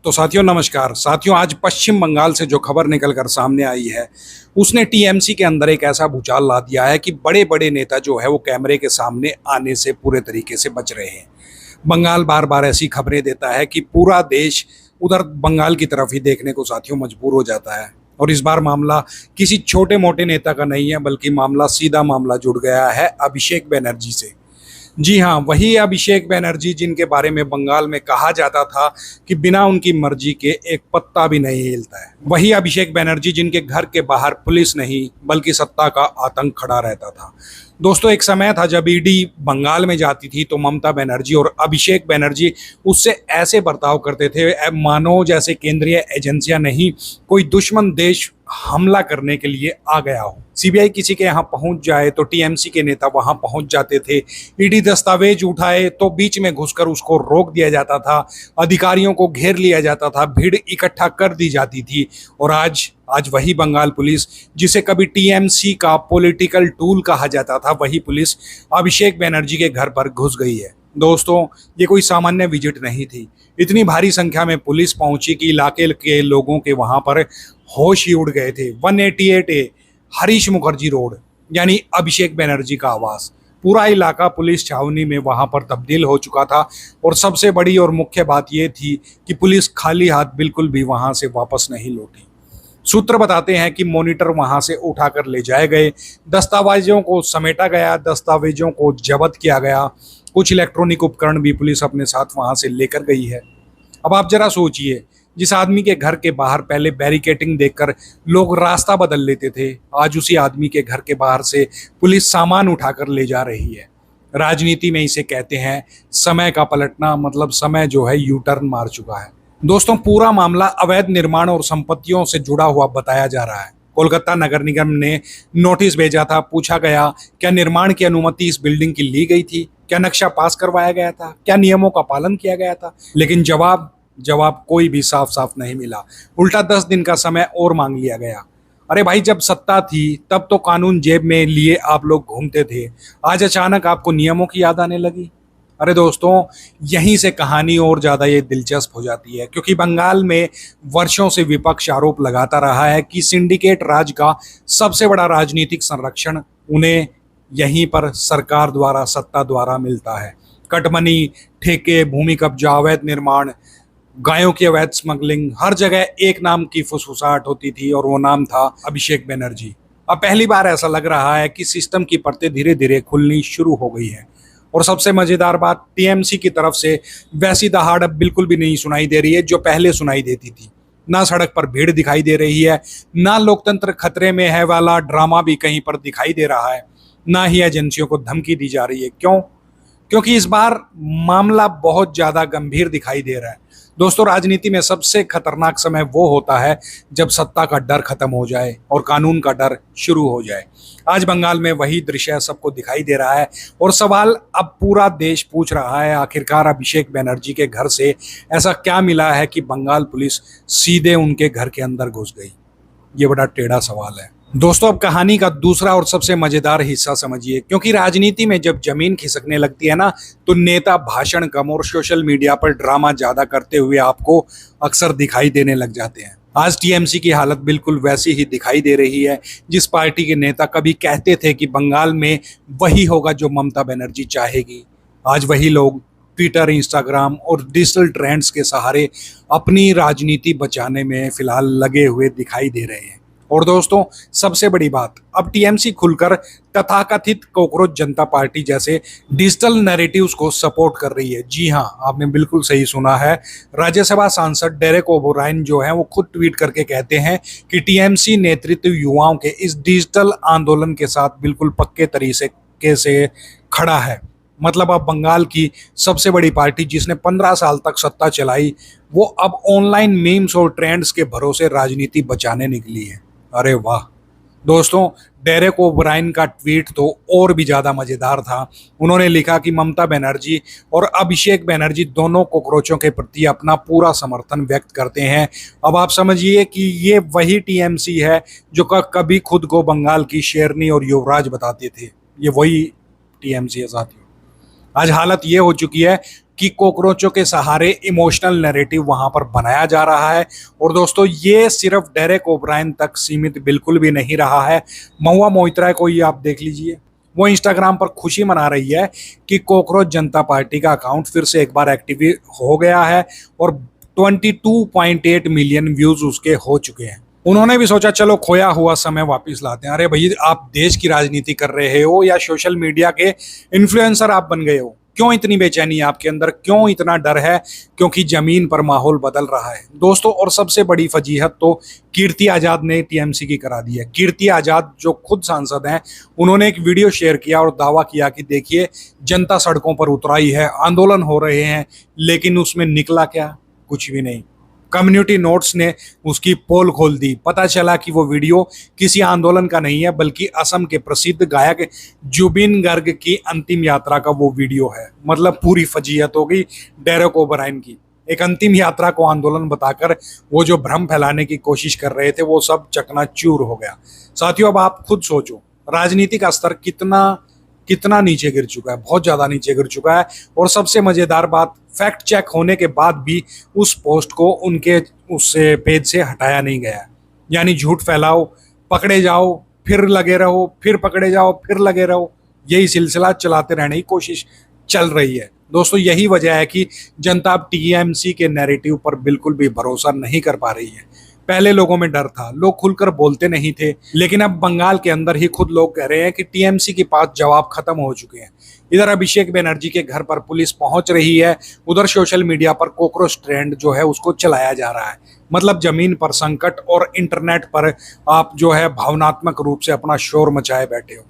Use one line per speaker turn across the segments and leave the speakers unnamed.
तो साथियों नमस्कार। साथियों, आज पश्चिम बंगाल से जो खबर निकलकर सामने आई है उसने टीएमसी के अंदर एक ऐसा भूचाल ला दिया है कि बड़े बड़े नेता जो है वो कैमरे के सामने आने से पूरे तरीके से बच रहे हैं। बंगाल बार बार ऐसी खबरें देता है कि पूरा देश उधर बंगाल की तरफ ही देखने को साथियों मजबूर हो जाता है। और इस बार मामला किसी छोटे मोटे नेता का नहीं है, बल्कि सीधा मामला जुड़ गया है अभिषेक बनर्जी से। जी हाँ, वही अभिषेक बनर्जी जिनके बारे में बंगाल में कहा जाता था कि बिना उनकी मर्जी के एक पत्ता भी नहीं हिलता है। वही अभिषेक बनर्जी जिनके घर के बाहर पुलिस नहीं बल्कि सत्ता का आतंक खड़ा रहता था। दोस्तों, एक समय था जब ईडी बंगाल में जाती थी तो ममता बनर्जी और अभिषेक बनर्जी उससे ऐसे बर्ताव करते थे मानो जैसे केंद्रीय एजेंसियां नहीं, कोई दुश्मन देश हमला करने के लिए आ गया हो। सीबीआई किसी के यहाँ पहुंच जाए तो टीएमसी के नेता वहां पहुंच जाते थे। ईडी दस्तावेज उठाए तो बीच में घुसकर उसको रोक दिया जाता था, अधिकारियों को घेर लिया जाता था, भीड़ इकट्ठा कर दी जाती थी। और आज वही बंगाल पुलिस, जिसे कभी टीएमसी का पॉलिटिकल टूल कहा जाता था, वही पुलिस अभिषेक बनर्जी के घर पर घुस गई है। दोस्तों, ये कोई सामान्य विजिट नहीं थी। इतनी भारी संख्या में पुलिस पहुंची कि इलाके के लोगों के वहां पर होश ही उड़ गए थे। 188A हरीश मुखर्जी रोड यानी अभिषेक बनर्जी का आवास, पूरा इलाका पुलिस छावनी में वहां पर तब्दील हो चुका था। और सबसे बड़ी और मुख्य बात यह थी कि पुलिस खाली हाथ बिल्कुल भी वहां से वापस नहीं लौटी। सूत्र बताते हैं कि मॉनिटर वहां से उठाकर ले जाए गए, दस्तावेजों को समेटा गया, दस्तावेजों को जब्त किया गया, कुछ इलेक्ट्रॉनिक उपकरण भी पुलिस अपने साथ वहां से लेकर गई है। अब आप जरा सोचिए, जिस आदमी के घर के बाहर पहले बैरिकेटिंग देखकर लोग रास्ता बदल लेते थे, आज उसी आदमी के घर के बाहर से पुलिस सामान उठाकर ले जा रही है। राजनीति में इसे कहते हैं समय का पलटना, मतलब समय जो है यू टर्न मार चुका है। दोस्तों, पूरा मामला अवैध निर्माण और संपत्तियों से जुड़ा हुआ बताया जा रहा है। कोलकाता नगर निगम ने नोटिस भेजा था, पूछा गया क्या निर्माण की अनुमति इस बिल्डिंग की ली गई थी, क्या नक्शा पास करवाया गया था, क्या नियमों का पालन किया गया था। लेकिन जवाब कोई भी साफ साफ नहीं मिला। उल्टा 10 दिन का समय और मांग लिया गया। अरे भाई, जब सत्ता थी तब तो कानून जेब में लिए आप लोग घूमते थे, आज अचानक आपको नियमों की याद आने लगी। अरे दोस्तों, यहीं से कहानी और ज़्यादा ये दिलचस्प हो जाती है, क्योंकि बंगाल में वर्षों से विपक्ष आरोप लगाता रहा है कि सिंडिकेट राज का सबसे बड़ा राजनीतिक संरक्षण उन्हें यहीं पर सरकार द्वारा, सत्ता द्वारा मिलता है। कटमनी, ठेके, भूमि कब्जा, अवैध निर्माण, गायों की अवैध स्मगलिंग, हर जगह एक नाम की फुसफुसाहट होती थी और वो नाम था अभिषेक बनर्जी। अब पहली बार ऐसा लग रहा है कि सिस्टम की परतें धीरे धीरे खुलनी शुरू हो गई है। और सबसे मजेदार बात, टीएमसी की तरफ से वैसी दहाड़ अब बिल्कुल भी नहीं सुनाई दे रही है जो पहले सुनाई देती थी। ना सड़क पर भीड़ दिखाई दे रही है, ना लोकतंत्र खतरे में है वाला ड्रामा भी कहीं पर दिखाई दे रहा है, ना ही एजेंसियों को धमकी दी जा रही है। क्यों? क्योंकि इस बार मामला बहुत ज्यादा गंभीर दिखाई दे रहा है। दोस्तों, राजनीति में सबसे खतरनाक समय वो होता है जब सत्ता का डर खत्म हो जाए और कानून का डर शुरू हो जाए। आज बंगाल में वही दृश्य सबको दिखाई दे रहा है और सवाल अब पूरा देश पूछ रहा है, आखिरकार अभिषेक बनर्जी के घर से ऐसा क्या मिला है कि बंगाल पुलिस सीधे उनके घर के अंदर घुस गई। ये बड़ा टेढ़ा सवाल है। दोस्तों, अब कहानी का दूसरा और सबसे मजेदार हिस्सा समझिए, क्योंकि राजनीति में जब जमीन खिसकने लगती है ना, तो नेता भाषण कम और सोशल मीडिया पर ड्रामा ज्यादा करते हुए आपको अक्सर दिखाई देने लग जाते हैं। आज टीएमसी की हालत बिल्कुल वैसी ही दिखाई दे रही है जिस पार्टी के नेता कभी कहते थे कि बंगाल में वही होगा जो ममता बनर्जी चाहेगी। आज वही लोग ट्विटर, इंस्टाग्राम और डिजिटल ट्रेंड्स के सहारे अपनी राजनीति बचाने में फिलहाल लगे हुए दिखाई दे रहे हैं। और दोस्तों, सबसे बड़ी बात, अब टीएमसी खुलकर तथाकथित कॉकरोच जनता पार्टी जैसे डिजिटल नैरेटिव्स को सपोर्ट कर रही है। जी हाँ, आपने बिल्कुल सही सुना है। राज्यसभा सांसद डेरेक ओबरायन जो है वो खुद ट्वीट करके कहते हैं कि टीएमसी नेतृत्व युवाओं के इस डिजिटल आंदोलन के साथ बिल्कुल पक्के तरीके से खड़ा है। मतलब अब बंगाल की सबसे बड़ी पार्टी जिसने 15 साल तक सत्ता चलाई, वो अब ऑनलाइन मीम्स और ट्रेंड्स के भरोसे राजनीति बचाने निकली है। अरे वाह दोस्तों, डेरेक ओब्रायन का ट्वीट तो और भी ज्यादा मजेदार था। उन्होंने लिखा कि ममता बनर्जी और अभिषेक बनर्जी दोनों कॉकरोचों के प्रति अपना पूरा समर्थन व्यक्त करते हैं। अब आप समझिए कि ये वही टीएमसी है जो कभी खुद को बंगाल की शेरनी और युवराज बताते थे। ये वही टीएमसी है साथियों। आज हालत ये हो चुकी है, कि कॉकरोचों के सहारे इमोशनल नैरेटिव वहां पर बनाया जा रहा है। और दोस्तों ये सिर्फ डेरेक ओब्रायन तक सीमित बिल्कुल भी नहीं रहा है। महुआ मोइत्रा को ही आप देख लीजिए, वो इंस्टाग्राम पर खुशी मना रही है कि कॉकरोच जनता पार्टी का अकाउंट फिर से एक बार एक्टिव हो गया है और 22.8 मिलियन व्यूज उसके हो चुके हैं। उन्होंने भी सोचा चलो खोया हुआ समय वापस लाते हैं। अरे भाई, आप देश की राजनीति कर रहे हो या सोशल मीडिया के इन्फ्लुएंसर आप बन गए हो? क्यों इतनी बेचैनी है आपके अंदर, क्यों इतना डर है? क्योंकि जमीन पर माहौल बदल रहा है दोस्तों। और सबसे बड़ी फजीहत तो कीर्ति आजाद ने टीएमसी की करा दी है। कीर्ति आजाद जो खुद सांसद हैं, उन्होंने एक वीडियो शेयर किया और दावा किया कि देखिए जनता सड़कों पर उतर आई है, आंदोलन हो रहे हैं, लेकिन उसमें निकला क्या? कुछ भी नहीं। कम्युनिटी नोट्स ने उसकी पोल खोल दी। पता चला कि वो वीडियो किसी आंदोलन का नहीं है, बल्कि असम के प्रसिद्ध गायक जुबिन गर्ग की अंतिम यात्रा का वो वीडियो है। मतलब पूरी फजीहत हो गई डेरेक ओब्रायन की। एक अंतिम यात्रा को आंदोलन बताकर वो जो भ्रम फैलाने की कोशिश कर रहे थे, वो सब चकनाचूर हो गया। साथियों, अब आप खुद सोचो, राजनीति का स्तर कितना कितना नीचे गिर चुका है, बहुत ज्यादा नीचे गिर चुका है। और सबसे मजेदार बात, फैक्ट चेक होने के बाद भी उस पोस्ट को उनके उस पेज से हटाया नहीं गया। यानी झूठ फैलाओ, पकड़े जाओ, फिर लगे रहो, फिर पकड़े जाओ, फिर लगे रहो, यही सिलसिला चलाते रहने की कोशिश चल रही है। दोस्तों यही वजह है कि जनता अब टीएमसी के नैरेटिव पर बिल्कुल भी भरोसा नहीं कर पा रही है। पहले लोगों में डर था, लोग खुलकर बोलते नहीं थे, लेकिन अब बंगाल के अंदर ही खुद लोग कह रहे हैं कि टीएमसी के पास जवाब खत्म हो चुके हैं। इधर अभिषेक बनर्जी के घर पर पुलिस पहुंच रही है, उधर सोशल मीडिया पर कॉकरोच ट्रेंड जो है उसको चलाया जा रहा है। मतलब जमीन पर संकट और इंटरनेट पर आप जो है भावनात्मक रूप से अपना शोर मचाए बैठे हो।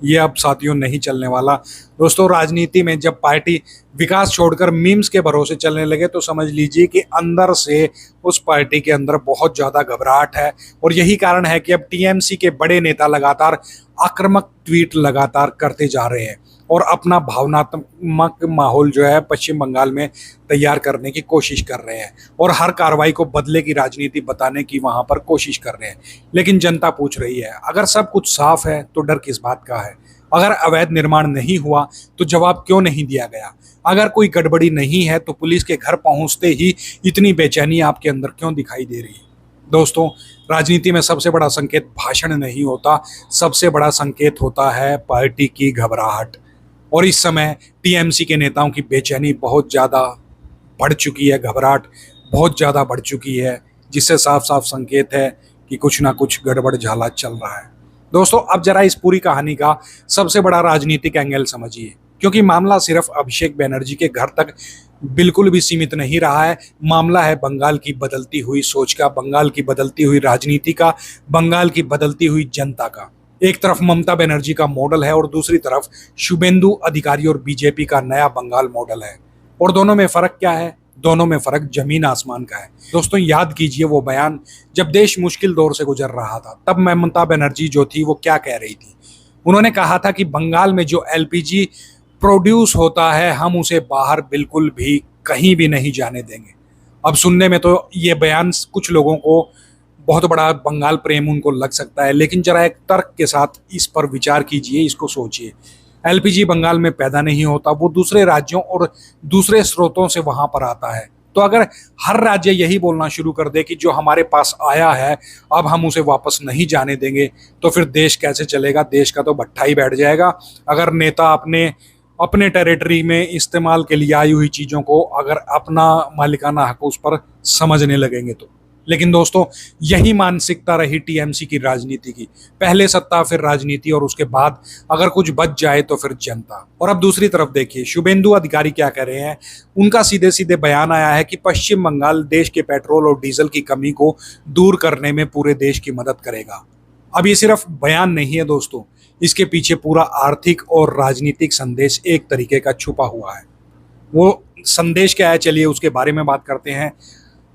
ये अब साथियों नहीं चलने वाला। दोस्तों राजनीति में जब पार्टी विकास छोड़कर मीम्स के भरोसे चलने लगे, तो समझ लीजिए कि अंदर से उस पार्टी के अंदर बहुत ज्यादा घबराहट है। और यही कारण है कि अब टीएमसी के बड़े नेता लगातार आक्रामक ट्वीट लगातार करते जा रहे हैं और अपना भावनात्मक माहौल जो है पश्चिम बंगाल में तैयार करने की कोशिश कर रहे हैं और हर कार्रवाई को बदले की राजनीति बताने की वहां पर कोशिश कर रहे हैं। लेकिन जनता पूछ रही है, अगर सब कुछ साफ है तो डर किस बात का है? अगर अवैध निर्माण नहीं हुआ तो जवाब क्यों नहीं दिया गया? अगर कोई गड़बड़ी नहीं है तो पुलिस के घर पहुंचते ही इतनी बेचैनी आपके अंदर क्यों दिखाई दे रही है? दोस्तों राजनीति में सबसे बड़ा संकेत भाषण नहीं होता, सबसे बड़ा संकेत होता है पार्टी की घबराहट। और इस समय टीएमसी के नेताओं की बेचैनी बहुत ज़्यादा बढ़ चुकी है, घबराहट बहुत ज़्यादा बढ़ चुकी है, जिससे साफ साफ संकेत है कि कुछ ना कुछ गड़बड़ झाला चल रहा है। दोस्तों अब जरा इस पूरी कहानी का सबसे बड़ा राजनीतिक एंगल समझिए, क्योंकि मामला सिर्फ अभिषेक बनर्जी के घर तक बिल्कुल भी सीमित नहीं रहा है। मामला है बंगाल की बदलती हुई सोच का, बंगाल की बदलती हुई राजनीति का, बंगाल की बदलती हुई जनता का। एक तरफ ममता बनर्जी का मॉडल है और दूसरी तरफ शुभेंदु अधिकारी और बीजेपी का नया बंगाल मॉडल है। और दोनों में फर्क क्या है? दोनों में फर्क जमीन आसमान का है। दोस्तों याद कीजिए वो बयान जब देश मुश्किल दौर से गुजर रहा था, तब ममता बनर्जी जो थी वो क्या कह रही थी? उन्होंने कहा था कि बंगाल में जो एलपीजी प्रोड्यूस होता है हम उसे बाहर बिल्कुल भी कहीं भी नहीं जाने देंगे। अब सुनने में तो ये बयान कुछ लोगों को बहुत बड़ा बंगाल प्रेम उनको लग सकता है, लेकिन जरा एक तर्क के साथ इस पर विचार कीजिए, इसको सोचिए। एलपीजी बंगाल में पैदा नहीं होता, वो दूसरे राज्यों और दूसरे स्रोतों से वहां पर आता है। तो अगर हर राज्य यही बोलना शुरू कर दे कि जो हमारे पास आया है अब हम उसे वापस नहीं जाने देंगे, तो फिर देश कैसे चलेगा? देश का तो भट्ठा ही बैठ जाएगा। अगर नेता अपने टेरिटरी में इस्तेमाल के लिए आई हुई चीज़ों को अगर अपना मालिकाना हक उस पर समझने लगेंगे तो। लेकिन दोस्तों यही मानसिकता रही टीएमसी की राजनीति की, पहले सत्ता फिर राजनीति और उसके बाद अगर कुछ बच जाए तो फिर जनता। और अब दूसरी तरफ देखिए शुभेंदु अधिकारी क्या कह रहे हैं। उनका सीधे सीधे बयान आया है कि पश्चिम बंगाल देश के पेट्रोल और डीजल की कमी को दूर करने में पूरे देश की मदद करेगा। अब ये सिर्फ बयान नहीं है दोस्तों, इसके पीछे पूरा आर्थिक और राजनीतिक संदेश एक तरीके का छुपा हुआ है। वो संदेश क्या है, चलिए उसके बारे में बात करते हैं।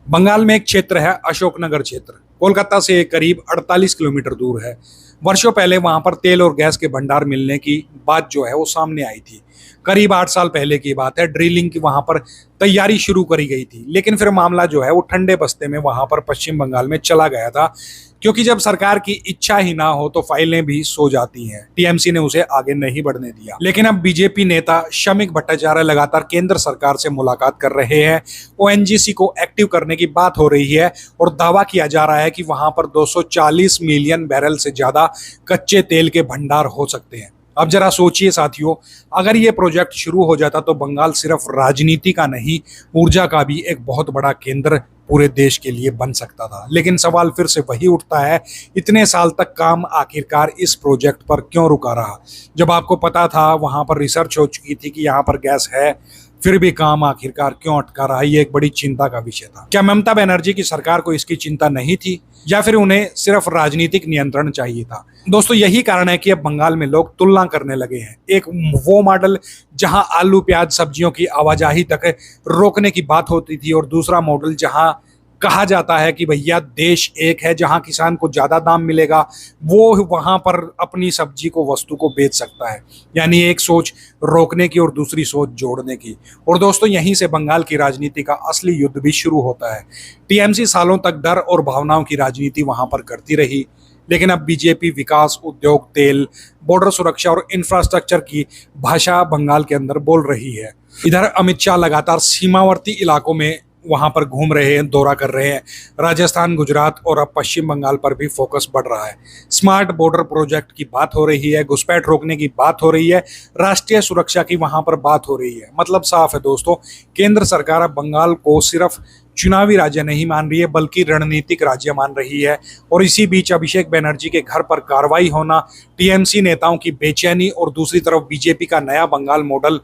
बंगाल में एक क्षेत्र है अशोकनगर क्षेत्र, कोलकाता से करीब 48 किलोमीटर दूर है। वर्षों पहले वहां पर तेल और गैस के भंडार मिलने की बात जो है वो सामने आई थी। करीब 8 साल पहले की बात है। ड्रिलिंग की वहां पर तैयारी शुरू करी गई थी, लेकिन फिर मामला जो है वो ठंडे बस्ते में वहां पर पश्चिम बंगाल में चला गया था, क्योंकि जब सरकार की इच्छा ही ना हो तो फाइलें भी सो जाती हैं। टीएमसी ने उसे आगे नहीं बढ़ने दिया। लेकिन अब बीजेपी नेता शमिक भट्टाचार्य लगातार केंद्र सरकार से मुलाकात कर रहे हैं। ओएनजीसी को एक्टिव करने की बात हो रही है और दावा किया जा रहा है कि वहां पर 240 मिलियन बैरल से ज्यादा कच्चे तेल के भंडार हो सकते हैं। अब जरा सोचिए साथियों, अगर ये प्रोजेक्ट शुरू हो जाता तो बंगाल सिर्फ राजनीति का नहीं, ऊर्जा का भी एक बहुत बड़ा केंद्र पूरे देश के लिए बन सकता था। लेकिन सवाल फिर से वही उठता है, इतने साल तक काम आखिरकार इस प्रोजेक्ट पर क्यों रुका रहा? जब आपको पता था, वहां पर रिसर्च हो चुकी थी कि यहाँ पर गैस है, फिर भी काम आखिरकार क्यों अटका रहा? ये एक बड़ी चिंता का विषय था। क्या ममता बनर्जी की सरकार को इसकी चिंता नहीं थी, या फिर उन्हें सिर्फ राजनीतिक नियंत्रण चाहिए था? दोस्तों, यही कारण है कि अब बंगाल में लोग तुलना करने लगे हैं। एक वो मॉडल जहां आलू प्याज सब्जियों की आवाजाही तक रोकने की बात होती थी, और दूसरा मॉडल जहां कहा जाता है कि भैया देश एक है, जहां किसान को ज्यादा दाम मिलेगा वो वहां पर अपनी सब्जी को, वस्तु को बेच सकता है। यानी एक सोच रोकने की और दूसरी सोच जोड़ने की। और दोस्तों, यहीं से बंगाल की राजनीति का असली युद्ध भी शुरू होता है। टीएमसी सालों तक डर और भावनाओं की राजनीति वहां पर करती रही, लेकिन अब बीजेपी विकास, उद्योग, तेल, बॉर्डर सुरक्षा और इंफ्रास्ट्रक्चर की भाषा बंगाल के अंदर बोल रही है। इधर अमित शाह लगातार सीमावर्ती इलाकों में वहां पर घूम रहे हैं, दौरा कर रहे हैं। राजस्थान, गुजरात और अब पश्चिम बंगाल पर भी फोकस बढ़ रहा है। स्मार्ट बॉर्डर प्रोजेक्ट की बात हो रही है, घुसपैठ रोकने की बात हो रही है, राष्ट्रीय सुरक्षा की वहां पर बात हो रही है। मतलब साफ है दोस्तों, केंद्र सरकार अब बंगाल को सिर्फ चुनावी राज्य नहीं मान रही है, बल्कि रणनीतिक राज्य मान रही है। और इसी बीच अभिषेक बनर्जी के घर पर कार्रवाई होना, टीएमसी नेताओं की बेचैनी और दूसरी तरफ बीजेपी का नया बंगाल मॉडल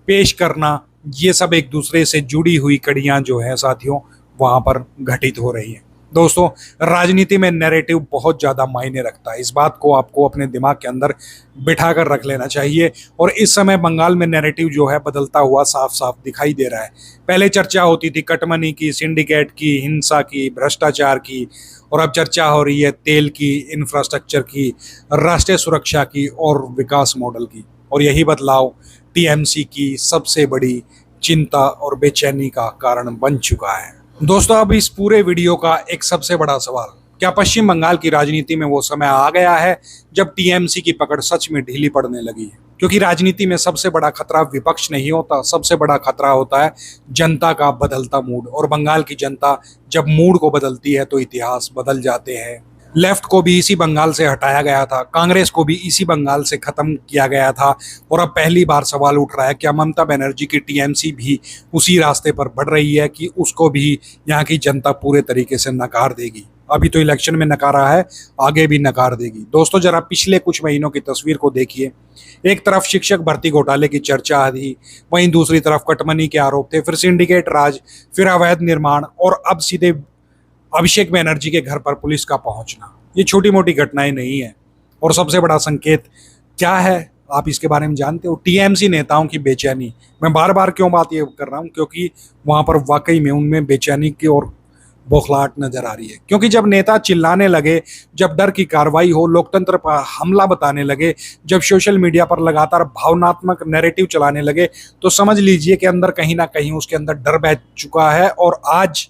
पेश करना, ये सब एक दूसरे से जुड़ी हुई कड़ियां जो है साथियों वहां पर घटित हो रही हैं। दोस्तों, राजनीति में नैरेटिव बहुत ज्यादा मायने रखता है। इस बात को आपको अपने दिमाग के अंदर बिठा कर रख लेना चाहिए। और इस समय बंगाल में नैरेटिव जो है बदलता हुआ साफ साफ दिखाई दे रहा है। पहले चर्चा होती थी कटमनी की, सिंडिकेट की, हिंसा की, भ्रष्टाचार की, और अब चर्चा हो रही है तेल की, इंफ्रास्ट्रक्चर की, राष्ट्रीय सुरक्षा की और विकास मॉडल की। और यही बदलाव टीएमसी की सबसे बड़ी चिंता और बेचैनी का कारण बन चुका है। दोस्तों, अब इस पूरे वीडियो का एक सबसे बड़ा सवाल, क्या पश्चिम बंगाल की राजनीति में वो समय आ गया है जब टीएमसी की पकड़ सच में ढीली पड़ने लगी है? क्योंकि राजनीति में सबसे बड़ा खतरा विपक्ष नहीं होता, सबसे बड़ा खतरा होता है जनता का बदलता मूड। और बंगाल की जनता जब मूड को बदलती है तो इतिहास बदल जाते हैं। लेफ्ट को भी इसी बंगाल से हटाया गया था, कांग्रेस को भी इसी बंगाल से खत्म किया गया था। और अब पहली बार सवाल उठ रहा है, क्या ममता बनर्जी की टीएमसी भी उसी रास्ते पर बढ़ रही है कि उसको भी यहाँ की जनता पूरे तरीके से नकार देगी? अभी तो इलेक्शन में नकारा है, आगे भी नकार देगी। दोस्तों, जरा पिछले कुछ महीनों की तस्वीर को देखिए। एक तरफ शिक्षक भर्ती घोटाले की चर्चा थी, वहीं दूसरी तरफ कटमनी के आरोप थे, फिर सिंडिकेट राज, फिर अवैध निर्माण, और अब सीधे अभिषेक बनर्जी के घर पर पुलिस का पहुंचना। ये छोटी मोटी घटनाएं नहीं है। और सबसे बड़ा संकेत क्या है, आप इसके बारे में जानते हो? टीएमसी नेताओं की बेचैनी। मैं बार बार क्यों बात ये कर रहा हूं? क्योंकि वहां पर वाकई में उनमें बेचैनी की और बौखलाहट नजर आ रही है। क्योंकि जब नेता चिल्लाने लगे, जब डर की कार्रवाई हो, लोकतंत्र पर हमला बताने लगे, जब सोशल मीडिया पर लगातार भावनात्मक नैरेटिव चलाने लगे, तो समझ लीजिए कि अंदर कहीं ना कहीं उसके अंदर डर बैठ चुका है। और आज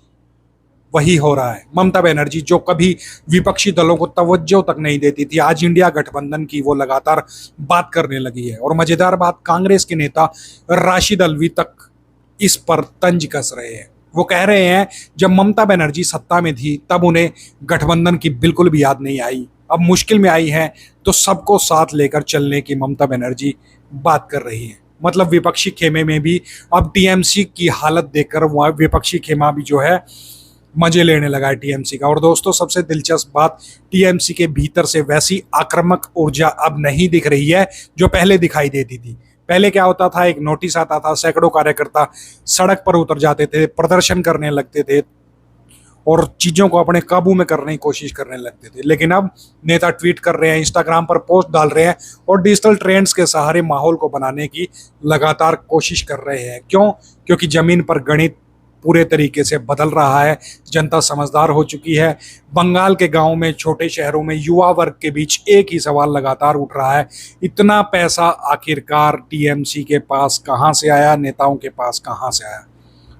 वही हो रहा है। ममता बनर्जी जो कभी विपक्षी दलों को तवज्जो तक नहीं देती थी, आज इंडिया गठबंधन की वो लगातार बात करने लगी है। और मजेदार बात, कांग्रेस के नेता राशिद अल्वी तक इस पर तंज कस रहे हैं। वो कह रहे हैं जब ममता बनर्जी सत्ता में थी तब उन्हें गठबंधन की बिल्कुल भी याद नहीं आई, अब मुश्किल में आई है तो सबको साथ लेकर चलने की ममता बनर्जी बात कर रही है। मतलब विपक्षी खेमे में भी अब टीएमसी की हालत देखकर विपक्षी खेमा भी जो है मजे लेने लगा है टीएमसी का। और दोस्तों, सबसे दिलचस्प बात, टीएमसी के भीतर से वैसी आक्रामक ऊर्जा अब नहीं दिख रही है जो पहले दिखाई देती थी। पहले क्या होता था, एक नोटिस आता था, सैकड़ों कार्यकर्ता सड़क पर उतर जाते थे, प्रदर्शन करने लगते थे और चीजों को अपने काबू में करने की कोशिश करने लगते थे। लेकिन अब नेता ट्वीट कर रहे हैं, इंस्टाग्राम पर पोस्ट डाल रहे हैं और डिजिटल ट्रेंड्स के सहारे माहौल को बनाने की लगातार कोशिश कर रहे हैं। क्यों? क्योंकि जमीन पर गणित पूरे तरीके से बदल रहा है। जनता समझदार हो चुकी है। बंगाल के गांव में, छोटे शहरों में युवा वर्ग के बीच एक ही सवाल लगातार उठ रहा है, इतना पैसा आखिरकार टीएमसी के पास कहां से आया, नेताओं के पास कहां से आया?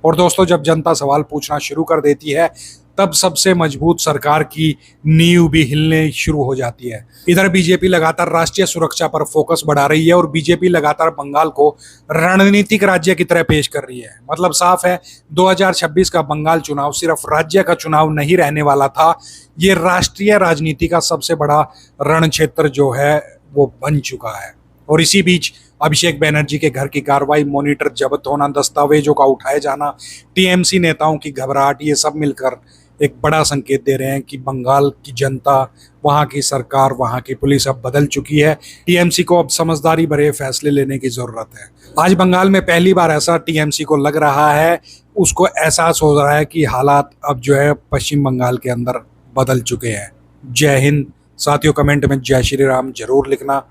और दोस्तों, जब जनता सवाल पूछना शुरू कर देती है तब सबसे मजबूत सरकार की नींव भी हिलने शुरू हो जाती है। इधर बीजेपी लगातार राष्ट्रीय सुरक्षा पर फोकस बढ़ा रही है और बीजेपी लगातार बंगाल को रणनीतिक राज्य की तरह पेश कर रही है। मतलब साफ है, 2026 का बंगाल चुनाव सिर्फ राज्य का चुनाव नहीं रहने वाला था, ये राष्ट्रीय राजनीति का सबसे बड़ा रण क्षेत्र जो है वो बन चुका है। और इसी बीच अभिषेक बैनर्जी के घर की कार्रवाई, मॉनिटर जब्त होना, दस्तावेजों का उठाए जाना, टीएमसी नेताओं की घबराहट, ये सब मिलकर एक बड़ा संकेत दे रहे हैं कि बंगाल की जनता, वहाँ की सरकार, वहाँ की पुलिस अब बदल चुकी है। टीएमसी को अब समझदारी भरे फैसले लेने की जरूरत है। आज बंगाल में पहली बार ऐसा टीएमसी को लग रहा है, उसको एहसास हो रहा है कि हालात अब जो है पश्चिम बंगाल के अंदर बदल चुके हैं। जय हिंद साथियों, कमेंट में जय श्री राम जरूर लिखना।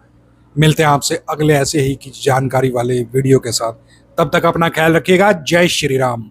मिलते हैं आपसे अगले ऐसे ही की जानकारी वाले वीडियो के साथ। तब तक अपना ख्याल रखिएगा। जय श्री राम।